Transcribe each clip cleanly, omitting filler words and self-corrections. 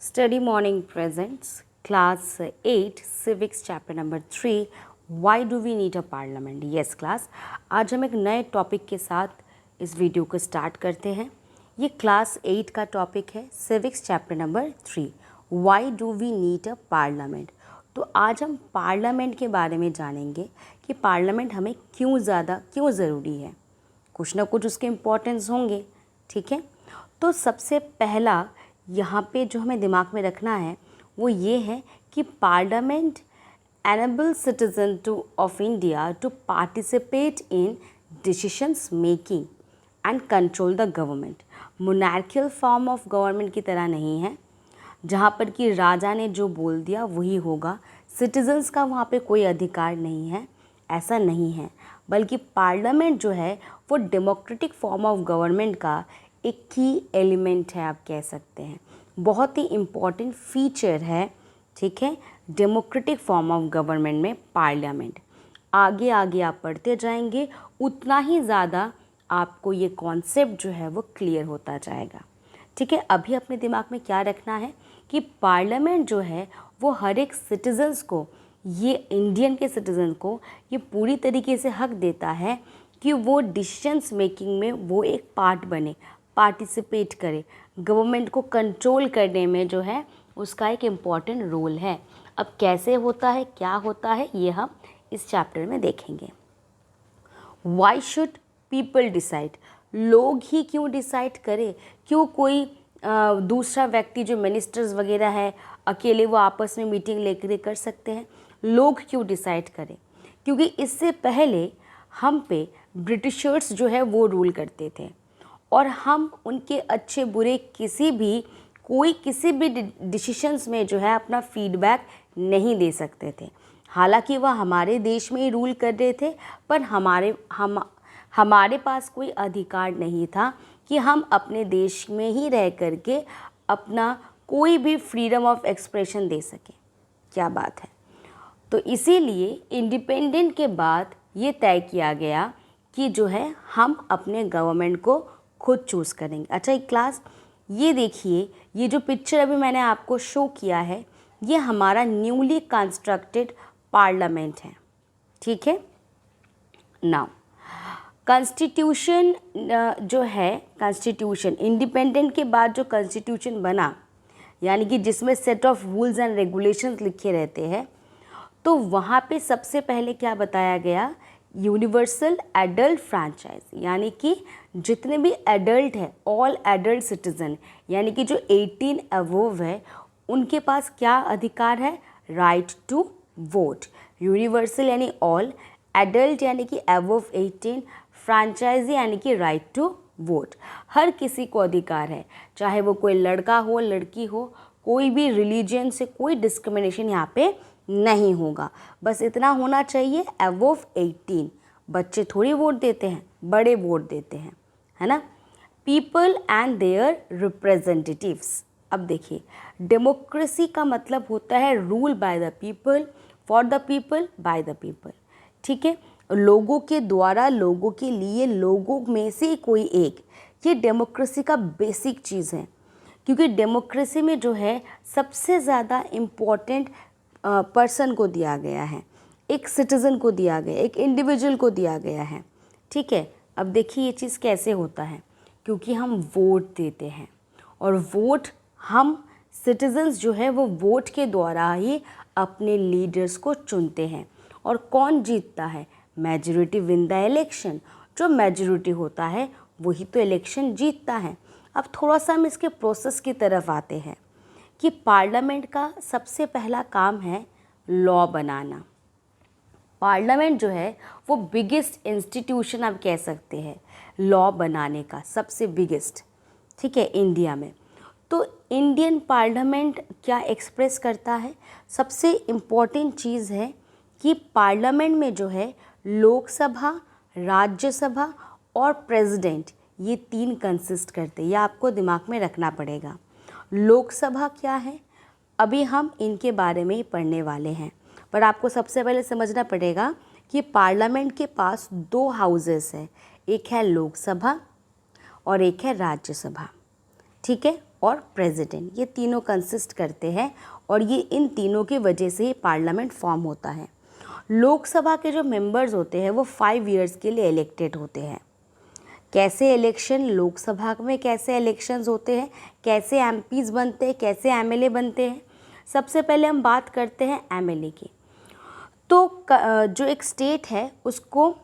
Study Morning presents Class 8 Civics Chapter Number 3 Why do we need a parliament? Yes class, आज हम एक नए topic के साथ इस वीडियो को स्टार्ट करते हैं। ये क्लास 8 का टॉपिक है civics chapter number 3 Why do we need a parliament? तो आज हम पार्लियामेंट के बारे में जानेंगे कि पार्लियामेंट हमें क्यों ज़रूरी है। कुछ ना कुछ उसके इम्पोर्टेंस होंगे, ठीक है। तो सबसे पहला यहाँ पे जो हमें दिमाग में रखना है वो ये है कि parliament enable citizen of India to participate in decisions making and control the government. Monarchial form of government की तरह नहीं है जहाँ पर कि राजा ने जो बोल दिया वही होगा, सिटीजन्स का वहाँ पे कोई अधिकार नहीं है, ऐसा नहीं है। बल्कि पार्लियामेंट जो है वो डेमोक्रेटिक फॉर्म ऑफ गवर्नमेंट का एक की एलिमेंट है, आप कह सकते हैं। बहुत ही इम्पॉर्टेंट फीचर है, ठीक है, डेमोक्रेटिक फॉर्म ऑफ गवर्नमेंट में पार्लियामेंट। आगे आगे आप पढ़ते जाएंगे उतना ही ज़्यादा आपको ये कॉन्सेप्ट जो है वो क्लियर होता जाएगा, ठीक है। अभी अपने दिमाग में क्या रखना है कि पार्लियामेंट जो है वो हर एक सिटीजन्स को, ये इंडियन के सिटीजन को ये पूरी तरीके से हक देता है कि वो डिसीजंस मेकिंग में वो एक पार्ट बने, पार्टिसिपेट करे, गवर्नमेंट को कंट्रोल करने में जो है उसका एक इम्पॉर्टेंट रोल है। अब कैसे होता है, क्या होता है, ये हम इस चैप्टर में देखेंगे। Why should people decide? लोग ही क्यों डिसाइड करें? क्यों कोई दूसरा व्यक्ति जो मिनिस्टर्स वगैरह है अकेले वो आपस में मीटिंग लेकर कर सकते हैं? लोग क्यों डिसाइड करें? क्योंकि इससे पहले हम पे ब्रिटिशर्स जो है वो रूल करते थे और हम उनके अच्छे बुरे किसी भी डिसीशंस में जो है अपना फीडबैक नहीं दे सकते थे। हालांकि वह हमारे देश में ही रूल कर रहे थे, पर हमारे पास कोई अधिकार नहीं था कि हम अपने देश में ही रह करके अपना कोई भी फ्रीडम ऑफ एक्सप्रेशन दे सकें। क्या बात है। तो इसीलिए इंडिपेंडेंट के बाद ये तय किया गया कि जो है हम अपने गवर्नमेंट को खुद चूज़ करेंगे। अच्छा एक क्लास, ये देखिए, ये जो पिक्चर अभी मैंने आपको शो किया है ये हमारा न्यूली कंस्ट्रक्टेड पार्लियामेंट है, ठीक है। नाउ कॉन्स्टिट्यूशन जो है, कॉन्स्टिट्यूशन इंडिपेंडेंट के बाद जो कॉन्स्टिट्यूशन बना, यानी कि जिसमें set of rules and regulations लिखे रहते हैं, तो वहाँ पे सबसे पहले क्या बताया गया, यूनिवर्सल एडल्ट फ्रैंचाइज, यानी कि जितने भी एडल्ट है, ऑल एडल्ट सिटीज़न, यानी कि जो 18 अबोव है उनके पास क्या अधिकार है, राइट टू वोट। यूनिवर्सल यानी ऑल, एडल्ट यानी कि अबोव 18, फ्रैंचाइज यानी कि राइट टू वोट। हर किसी को अधिकार है, चाहे वो कोई लड़का हो लड़की हो, कोई भी रिलीजन से कोई डिस्क्रिमिनेशन यहाँ पे नहीं होगा। बस इतना होना चाहिए, अबोव 18। बच्चे थोड़ी वोट देते हैं, बड़े वोट देते हैं, है ना। People and their representatives. अब देखिए, डेमोक्रेसी का मतलब होता है rule by the people, for the people, by the people, ठीक है। लोगों के द्वारा, लोगों के लिए, लोगों में से कोई एक, ये डेमोक्रेसी का बेसिक चीज़ है। क्योंकि डेमोक्रेसी में जो है सबसे ज़्यादा इम्पॉर्टेंट पर्सन को दिया गया है, एक सिटीज़न को दिया गया, एक इंडिविजुअल को दिया गया है, ठीक है। अब देखिए ये चीज़ कैसे होता है, क्योंकि हम वोट देते हैं और वोट हम सिटीजन्स जो है वो वोट के द्वारा ही अपने लीडर्स को चुनते हैं। और कौन जीतता है, मेजॉरिटी विन द इलेक्शन। जो मेजॉरिटी होता है वही तो इलेक्शन जीतता है। अब थोड़ा सा हम इसके प्रोसेस की तरफ आते हैं कि पार्लियामेंट का सबसे पहला काम है लॉ बनाना। पार्लियामेंट जो है वो बिगेस्ट इंस्टीट्यूशन आप कह सकते हैं लॉ बनाने का, सबसे बिगेस्ट, ठीक है, इंडिया में। तो इंडियन पार्लियामेंट क्या एक्सप्रेस करता है, सबसे इम्पॉर्टेंट चीज़ है कि पार्लियामेंट में जो है लोकसभा, राज्यसभा और प्रेसिडेंट, ये तीन कंसिस्ट करते हैं। ये आपको दिमाग में रखना पड़ेगा। लोकसभा क्या है, अभी हम इनके बारे में ही पढ़ने वाले हैं, पर आपको सबसे पहले समझना पड़ेगा कि पार्लियामेंट के पास दो हाउसेस है, एक है लोकसभा और एक है राज्यसभा, ठीक है। और प्रेसिडेंट, ये तीनों कंसिस्ट करते हैं और ये इन तीनों की वजह से ही पार्लियामेंट फॉर्म होता है। लोकसभा के जो मेंबर्स होते हैं वो 5 इयर्स के लिए इलेक्टेड होते हैं। कैसे इलेक्शन, लोकसभा में कैसे इलेक्शंस होते हैं, कैसे एमपीज बनते हैं, कैसे एमएलए बनते हैं। सबसे पहले हम बात करते हैं एमएलए की। तो जो एक स्टेट है उसको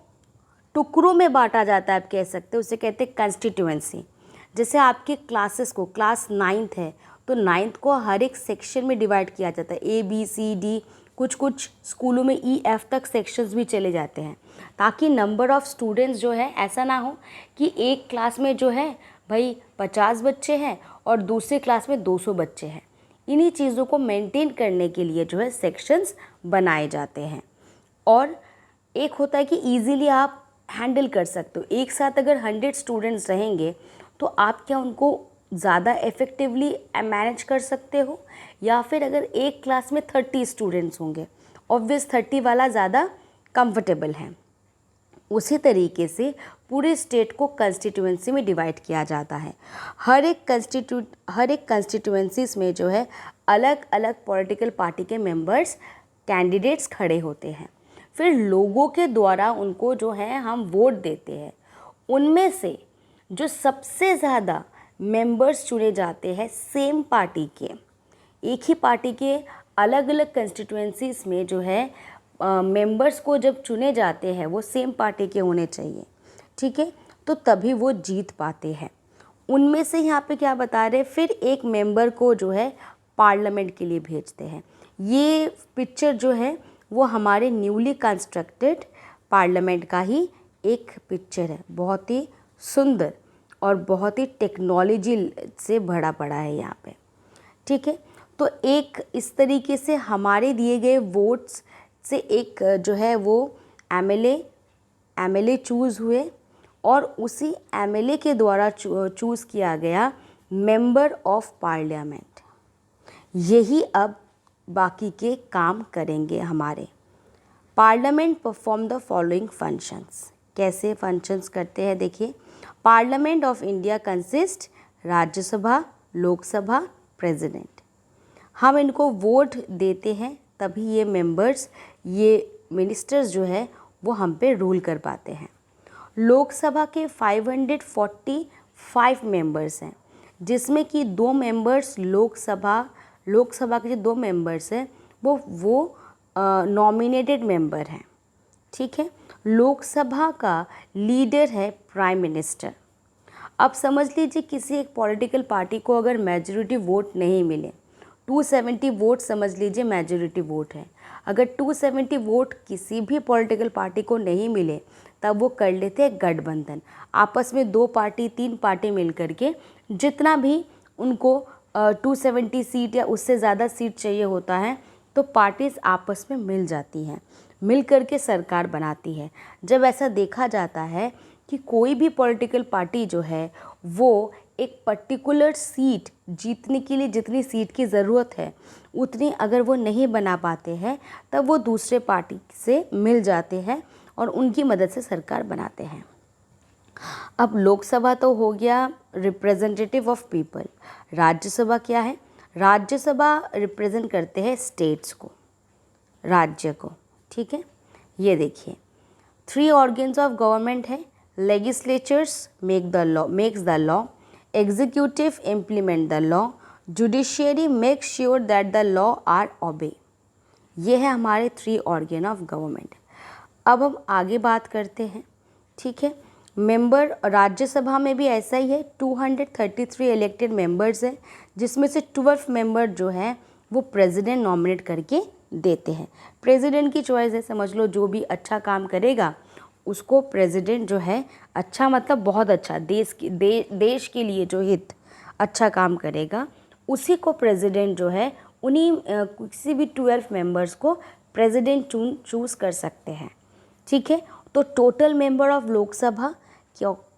टुकड़ों में बांटा जाता है, आप कह सकते हैं, उसे कहते हैं कंस्टिट्यूएंसी। जैसे आपके क्लासेस को, क्लास 9th है तो 9th को हर एक सेक्शन में डिवाइड किया जाता है, ABCD, कुछ स्कूलों में EF तक सेक्शंस भी चले जाते हैं, ताकि नंबर ऑफ़ स्टूडेंट्स जो है ऐसा ना हो कि एक क्लास में जो है भाई 50 बच्चे हैं और दूसरी क्लास में 200 बच्चे हैं। इन्हीं चीज़ों को मेंटेन करने के लिए जो है सेक्शंस बनाए जाते हैं। और एक होता है कि ईज़िली आप हैंडल कर सकते हो। एक साथ अगर 100 स्टूडेंट्स रहेंगे तो आप क्या उनको ज़्यादा इफ़ेक्टिवली मैनेज कर सकते हो, या फिर अगर एक क्लास में 30 स्टूडेंट्स होंगे, ऑब्वियस 30 वाला ज़्यादा कंफर्टेबल है। उसी तरीके से पूरे स्टेट को कंस्टिट्यूएंसी में डिवाइड किया जाता है। हर एक कंस्टिट्यूएंसीज में जो है अलग अलग पॉलिटिकल पार्टी के मेंबर्स, कैंडिडेट्स खड़े होते हैं। फिर लोगों के द्वारा उनको जो है हम वोट देते हैं। उनमें से जो सबसे ज़्यादा मेंबर्स चुने जाते हैं सेम पार्टी के, एक ही पार्टी के अलग अलग कंस्टिट्यूएंसीज में जो है मेंबर्स को जब चुने जाते हैं वो सेम पार्टी के होने चाहिए, ठीक है, तो तभी वो जीत पाते हैं। उनमें से यहाँ पे क्या बता रहे हैं, फिर एक मेंबर को जो है पार्लियामेंट के लिए भेजते हैं। ये पिक्चर जो है वो हमारे न्यूली कंस्ट्रक्टेड पार्लियामेंट का ही एक पिक्चर है। बहुत ही सुंदर और बहुत ही टेक्नोलॉजी से भरा पड़ा है यहाँ पे, ठीक है। तो एक इस तरीके से हमारे दिए गए वोट्स से एक जो है वो एमएलए चूज़ हुए और उसी एमएलए के द्वारा चूज़ किया गया मेंबर ऑफ पार्लियामेंट। यही अब बाकी के काम करेंगे हमारे। Parliament perform the following functions. कैसे फंक्शंस करते हैं देखिए। Parliament of India consist Rajya Sabha, Lok Sabha, president. हम इनको वोट देते हैं तभी ये मेंबर्स, ये मिनिस्टर्स जो है वो हम पे रूल कर पाते हैं। लोकसभा के 545 मेंबर्स हैं, जिसमें कि 2 मेंबर्स लोकसभा के जो 2 मेंबर्स हैं वो नॉमिनेटेड मेंबर हैं, ठीक है। लोकसभा का लीडर है प्राइम मिनिस्टर। अब समझ लीजिए किसी एक पॉलिटिकल पार्टी को अगर मेजॉरिटी वोट नहीं मिले, 270 वोट समझ लीजिए मेजॉरिटी वोट है, अगर 270 वोट किसी भी पॉलिटिकल पार्टी को नहीं मिले तब वो कर लेते हैं गठबंधन। आपस में 2 पार्टी 3 पार्टी मिल करके जितना भी उनको 270 सीट या उससे ज़्यादा सीट चाहिए होता है तो पार्टीज आपस में मिल जाती हैं, मिल करके सरकार बनाती है। जब ऐसा देखा जाता है कि कोई भी पॉलिटिकल पार्टी जो है वो एक पर्टिकुलर सीट जीतने के लिए जितनी सीट की ज़रूरत है उतनी अगर वो नहीं बना पाते हैं तब वो दूसरे पार्टी से मिल जाते हैं और उनकी मदद से सरकार बनाते हैं। अब लोकसभा तो हो गया रिप्रेजेंटेटिव ऑफ पीपल। राज्यसभा क्या है? राज्यसभा रिप्रेजेंट करते हैं स्टेट्स को, राज्य को, ठीक है। ये देखिए 3 ऑर्गन्स ऑफ गवर्नमेंट है। Legislatures makes the law, executive implement the law, judiciary make sure that the law are obey. ये है हमारे 3 ऑर्गन ऑफ गवर्नमेंट। अब हम आगे बात करते हैं, ठीक है। मेंबर राज्यसभा में भी ऐसा ही है, 233 इलेक्टेड मेंबर्स हैं, जिसमें से 12 मेंबर जो हैं वो प्रेसिडेंट नॉमिनेट करके देते हैं। प्रेसिडेंट की चॉइस है, समझ लो जो भी अच्छा काम करेगा उसको प्रेसिडेंट जो है, अच्छा मतलब बहुत अच्छा, देश के लिए जो हित अच्छा काम करेगा उसी को प्रेसिडेंट जो है उन्हीं किसी भी 12 मेंबर्स को प्रेसिडेंट चूज़ कर सकते हैं, ठीक है। तो टोटल मेंबर ऑफ लोकसभा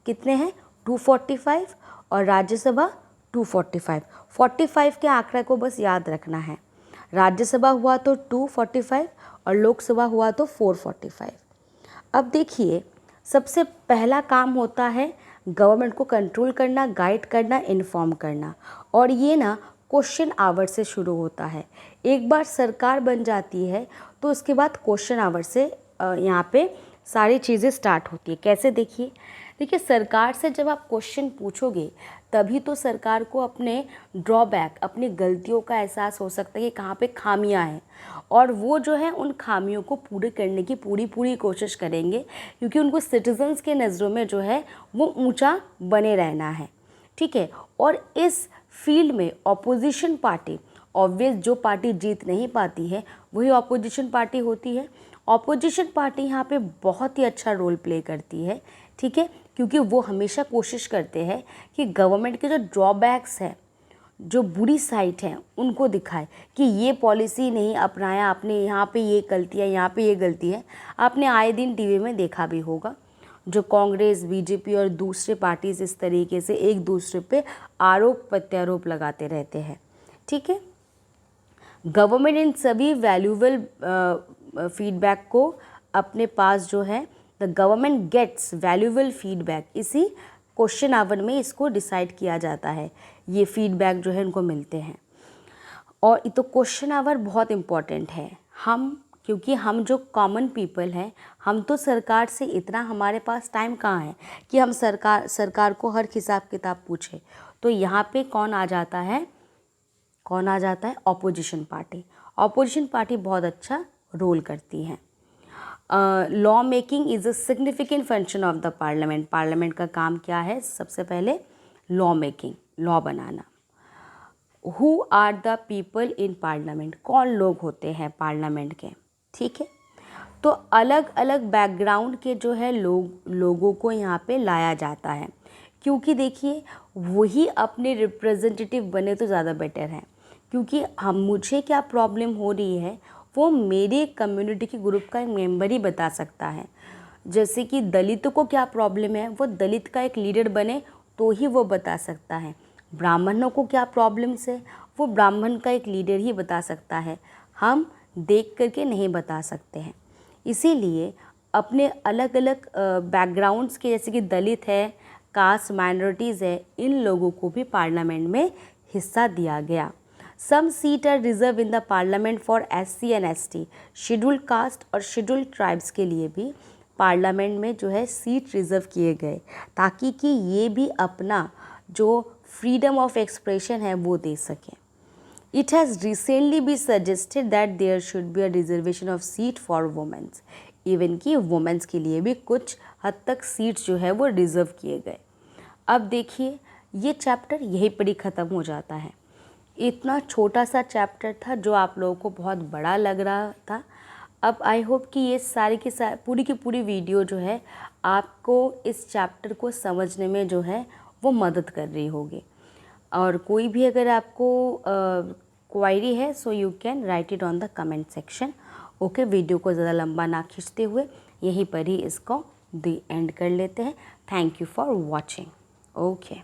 कितने हैं? 245 और राज्यसभा 245। 45 के आंकड़े को बस याद रखना है। राज्यसभा हुआ तो 245 और लोकसभा हुआ तो 445। अब देखिए सबसे पहला काम होता है गवर्नमेंट को कंट्रोल करना, गाइड करना, इन्फॉर्म करना। और ये ना क्वेश्चन आवर से शुरू होता है। एक बार सरकार बन जाती है तो उसके बाद क्वेश्चन आवर से यहाँ पे सारी चीज़ें स्टार्ट होती है। कैसे देखिए सरकार से जब आप क्वेश्चन पूछोगे तभी तो सरकार को अपने ड्रॉबैक, अपनी गलतियों का एहसास हो सकता है कि कहाँ पे खामियां हैं, और वो जो है उन खामियों को पूरे करने की पूरी कोशिश करेंगे, क्योंकि उनको सिटीजन्स के नज़रों में जो है वो ऊंचा बने रहना है। ठीक है। और इस फील्ड में ऑपोजिशन पार्टी, ऑब्वियस जो पार्टी जीत नहीं पाती है वही ऑपोजिशन पार्टी होती है। ऑपोजिशन पार्टी यहाँ पे बहुत ही अच्छा रोल प्ले करती है। ठीक है, क्योंकि वो हमेशा कोशिश करते हैं कि गवर्नमेंट के जो ड्रॉबैक्स हैं, जो बुरी साइड हैं, उनको दिखाए कि ये पॉलिसी नहीं अपनाया आपने, यहाँ पे ये गलती है, यहाँ पे ये गलती है। आपने आए दिन टीवी में देखा भी होगा, जो कांग्रेस, बीजेपी और दूसरे पार्टीज इस तरीके से एक दूसरे पे आरोप प्रत्यारोप लगाते रहते हैं। ठीक है। गवर्नमेंट इन सभी वैल्यूएबल फीडबैक को अपने पास जो है, the government gets valuable feedback, इसी क्वेश्चन आवर में इसको डिसाइड किया जाता है। ये फीडबैक जो है इनको मिलते हैं। और तो क्वेश्चन आवर बहुत इम्पॉर्टेंट है। क्योंकि हम जो कॉमन पीपल हैं, हम तो सरकार से इतना, हमारे पास टाइम कहाँ है कि हम सरकार को हर हिसाब किताब पूछें। तो यहाँ पे कौन आ जाता है? Opposition party. ऑपोजिशन पार्टी बहुत अच्छा रोल करती है। Law making is a significant function of the parliament. Parliament का काम क्या है? सबसे पहले लॉ मेकिंग, लॉ बनाना। Who are the people in parliament? कौन लोग होते हैं पार्लियामेंट के? ठीक है। तो अलग अलग बैकग्राउंड के जो है लोगों को यहाँ पे लाया जाता है, क्योंकि देखिए वही अपने रिप्रेजेंटेटिव बने तो ज़्यादा बेटर है। क्योंकि मुझे क्या प्रॉब्लम हो रही है वो मेरे कम्युनिटी के ग्रुप का एक मेंबर ही बता सकता है। जैसे कि दलितों को क्या प्रॉब्लम है, वो दलित का एक लीडर बने तो ही वो बता सकता है। ब्राह्मणों को क्या प्रॉब्लम्स है, वो ब्राह्मण का एक लीडर ही बता सकता है। हम देख करके नहीं बता सकते हैं। इसीलिए अपने अलग अलग बैकग्राउंड्स के, जैसे कि दलित है, कास्ट माइनॉरिटीज़ है, इन लोगों को भी पार्लियामेंट में हिस्सा दिया गया। Some seat are reserve in the parliament for SC and ST। Scheduled caste और शेड्यूल्ड ट्राइब्स के लिए भी पार्लियामेंट में जो है सीट रिजर्व किए गए, ताकि कि ये भी अपना जो फ्रीडम ऑफ एक्सप्रेशन है वो दे सकें। It has recently been suggested that there should be a reservation of seat for women। Even कि वुमेंस के लिए भी कुछ हद तक सीट्स जो है वो रिज़र्व किए गए। अब देखिए ये चैप्टर यहीं पर ही ख़त्म हो जाता है। इतना छोटा सा चैप्टर था जो आप लोगों को बहुत बड़ा लग रहा था। अब आई होप कि ये सारी की पूरी की पूरी वीडियो जो है आपको इस चैप्टर को समझने में जो है वो मदद कर रही होगी। और कोई भी अगर आपको क्वायरी है so you can write it on the comment section. Okay, video को ज़्यादा लंबा ना खींचते हुए यहीं पर ही इसको दी एंड कर लेते हैं। Thank you for watching. Okay.